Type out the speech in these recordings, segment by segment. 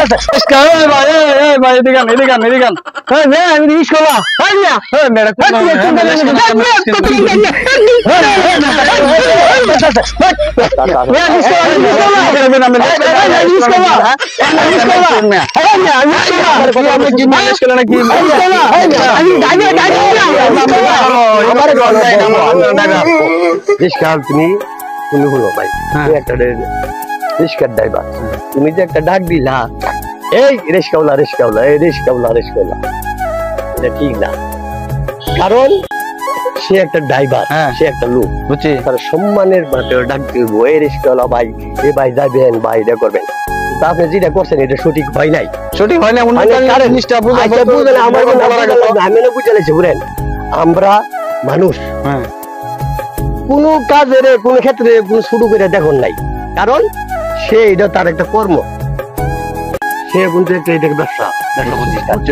আছে এই ভাই এদিকে এই নে আমি রিস্ক করবা এই না এই মেরে কোন তুমি হলো ভাই একটা রিস্কার ড্রাইভার তুমি যে একটা ডাক দিলা এই রিস্কাওয়ালা এটা ঠিক না কারণ সে একটা ড্রাইভার সে একটা লোক বুঝছি তার সম্মানের মাধ্যমে ডাক দিব এই রিস্কাওয়ালা ভাই এ ভাই যাবেন ভাই এটা করবেন তা আপনি যেটা করছেন এটা সঠিক হয় নাই আমি না বুঝাইছি বুঝেন আমরা মানুষ কোন কাজের কোন ক্ষেত্রে কোন শুরু করে দেখুন নাই কারণ সে এটা তার একটা কর্ম সে কিন্তু একটা ব্যবসা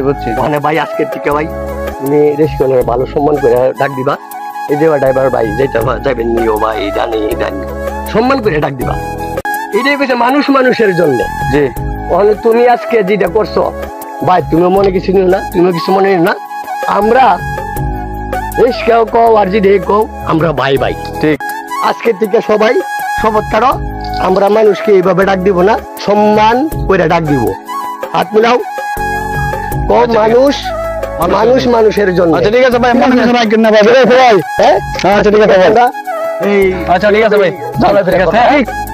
বুঝছি মানে ভাই আজকের থেকে ভাই তুমি রেস্টুরেন্টের ভালো সম্মান করে ডাক দিবা এই যে ড্রাইভার ভাই যেটা যাবেন নিও ভাই জানি সম্মান করে ডাক দিবা এটাই কইছে মানুষের জন্য যে তুমি আজকে যেটা করছো ভাই তুমি মনে কিছু নিও না তুমি কিছু মনে নিও না আমরা রিস্কাও কও আর যদি কও আমরা ভাই ঠিক আজকের থেকে সবাই শপথ করো আমরা মানুষকে এইভাবে ডাক দিব না সম্মান করে ডাক দিব হাত মিলাও মানুষের জন্য আচ্ছা ঠিক আছে ভাই মনে কিছু রাখেন না ভাই হ্যাঁ আচ্ছা ঠিক আছে ভাই এই আচ্ছা ঠিক আছে ভাই ভালো ঠিক আছে